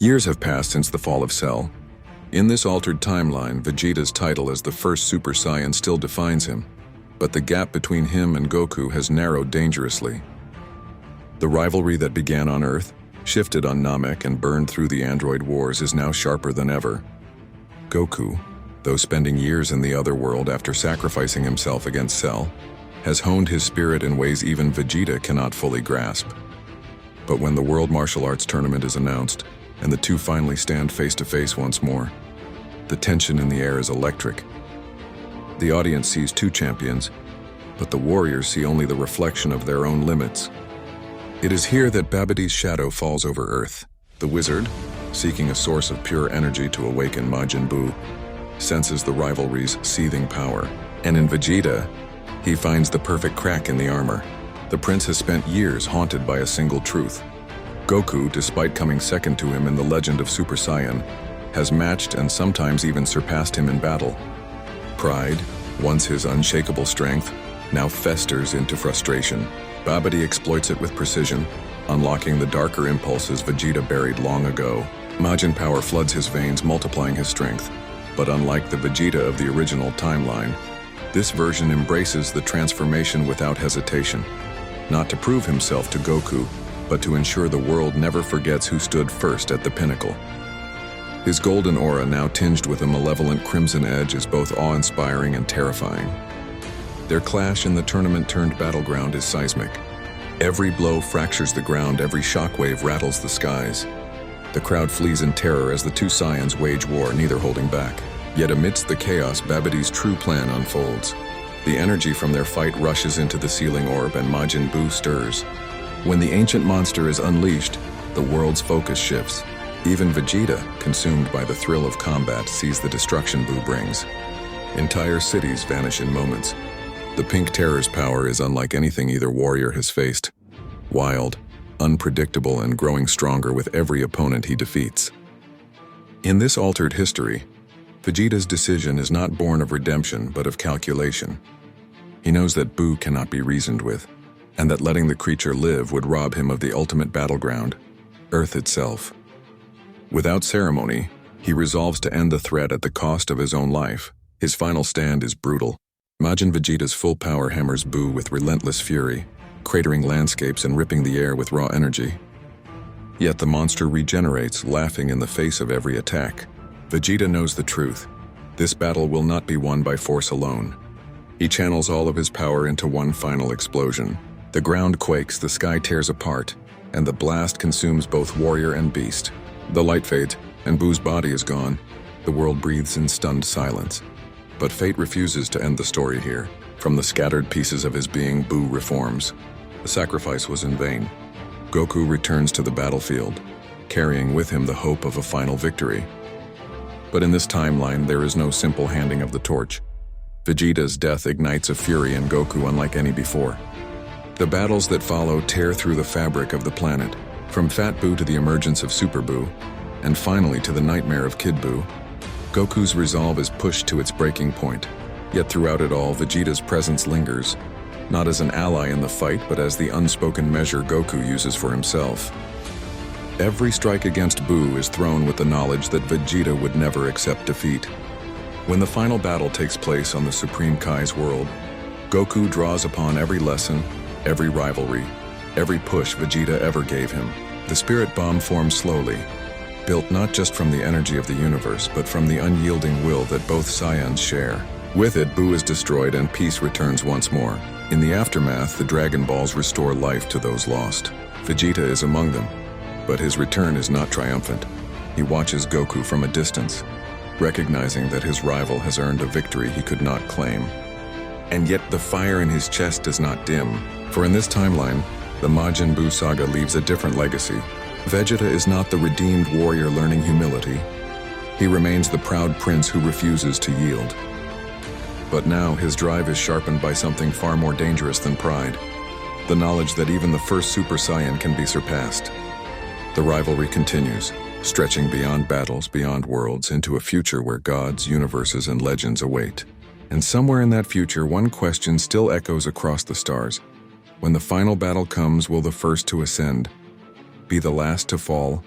Years have passed since the fall of Cell. In this altered timeline, Vegeta's title as the first Super Saiyan still defines him, but the gap between him and Goku has narrowed dangerously. The rivalry that began on Earth, shifted on Namek and burned through the android wars is now sharper than ever. Goku, though spending years in the other world after sacrificing himself against Cell, has honed his spirit in ways even Vegeta cannot fully grasp. But when the World Martial Arts Tournament is announced, and the two finally stand face to face once more, the tension in the air is electric. The audience sees two champions, but the warriors see only the reflection of their own limits. It is here that Babidi's shadow falls over Earth. The wizard, seeking a source of pure energy to awaken Majin Buu, senses the rivalry's seething power. And in Vegeta, he finds the perfect crack in the armor. The prince has spent years haunted by a single truth. Goku, despite coming second to him in the legend of Super Saiyan, has matched and sometimes even surpassed him in battle. Pride, once his unshakable strength, now festers into frustration. Babidi exploits it with precision, unlocking the darker impulses Vegeta buried long ago. Majin power floods his veins, multiplying his strength. But unlike the Vegeta of the original timeline, this version embraces the transformation without hesitation, not to prove himself to Goku, but to ensure the world never forgets who stood first at the pinnacle. His golden aura, now tinged with a malevolent crimson edge, is both awe-inspiring and terrifying. Their clash in the tournament-turned battleground is seismic. Every blow fractures the ground, every shockwave rattles the skies. The crowd flees in terror as the two Saiyans wage war, neither holding back. Yet amidst the chaos, Babidi's true plan unfolds. The energy from their fight rushes into the sealing orb and Majin Buu stirs. When the ancient monster is unleashed, the world's focus shifts. Even Vegeta, consumed by the thrill of combat, sees the destruction Buu brings. Entire cities vanish in moments. The Pink Terror's power is unlike anything either warrior has faced. Wild, unpredictable, and growing stronger with every opponent he defeats. In this altered history, Vegeta's decision is not born of redemption but of calculation. He knows that Buu cannot be reasoned with, and that letting the creature live would rob him of the ultimate battleground, Earth itself. Without ceremony, he resolves to end the threat at the cost of his own life. His final stand is brutal. Majin Vegeta's full power hammers Buu with relentless fury, cratering landscapes and ripping the air with raw energy. Yet the monster regenerates, laughing in the face of every attack. Vegeta knows the truth. This battle will not be won by force alone. He channels all of his power into one final explosion. The ground quakes, the sky tears apart, and the blast consumes both warrior and beast. The light fades, and Buu's body is gone. The world breathes in stunned silence. But fate refuses to end the story here. From the scattered pieces of his being, Buu reforms. The sacrifice was in vain. Goku returns to the battlefield, carrying with him the hope of a final victory. But in this timeline, there is no simple handing of the torch. Vegeta's death ignites a fury in Goku unlike any before. The battles that follow tear through the fabric of the planet, from Fat Buu to the emergence of Super Buu, and finally to the nightmare of Kid Buu. Goku's resolve is pushed to its breaking point. Yet throughout it all, Vegeta's presence lingers, not as an ally in the fight, but as the unspoken measure Goku uses for himself. Every strike against Buu is thrown with the knowledge that Vegeta would never accept defeat. When the final battle takes place on the Supreme Kai's world, Goku draws upon every lesson, every rivalry, every push Vegeta ever gave him. The spirit bomb forms slowly, built not just from the energy of the universe, but from the unyielding will that both Saiyans share. With it, Buu is destroyed and peace returns once more. In the aftermath, the Dragon Balls restore life to those lost. Vegeta is among them, but his return is not triumphant. He watches Goku from a distance, recognizing that his rival has earned a victory he could not claim. And yet the fire in his chest does not dim, for in this timeline, the Majin Buu saga leaves a different legacy. Vegeta is not the redeemed warrior learning humility. He remains the proud prince who refuses to yield. But now his drive is sharpened by something far more dangerous than pride, the knowledge that even the first Super Saiyan can be surpassed. The rivalry continues, stretching beyond battles, beyond worlds, into a future where gods, universes, and legends await. And somewhere in that future, one question still echoes across the stars. When the final battle comes, will the first to ascend be the last to fall?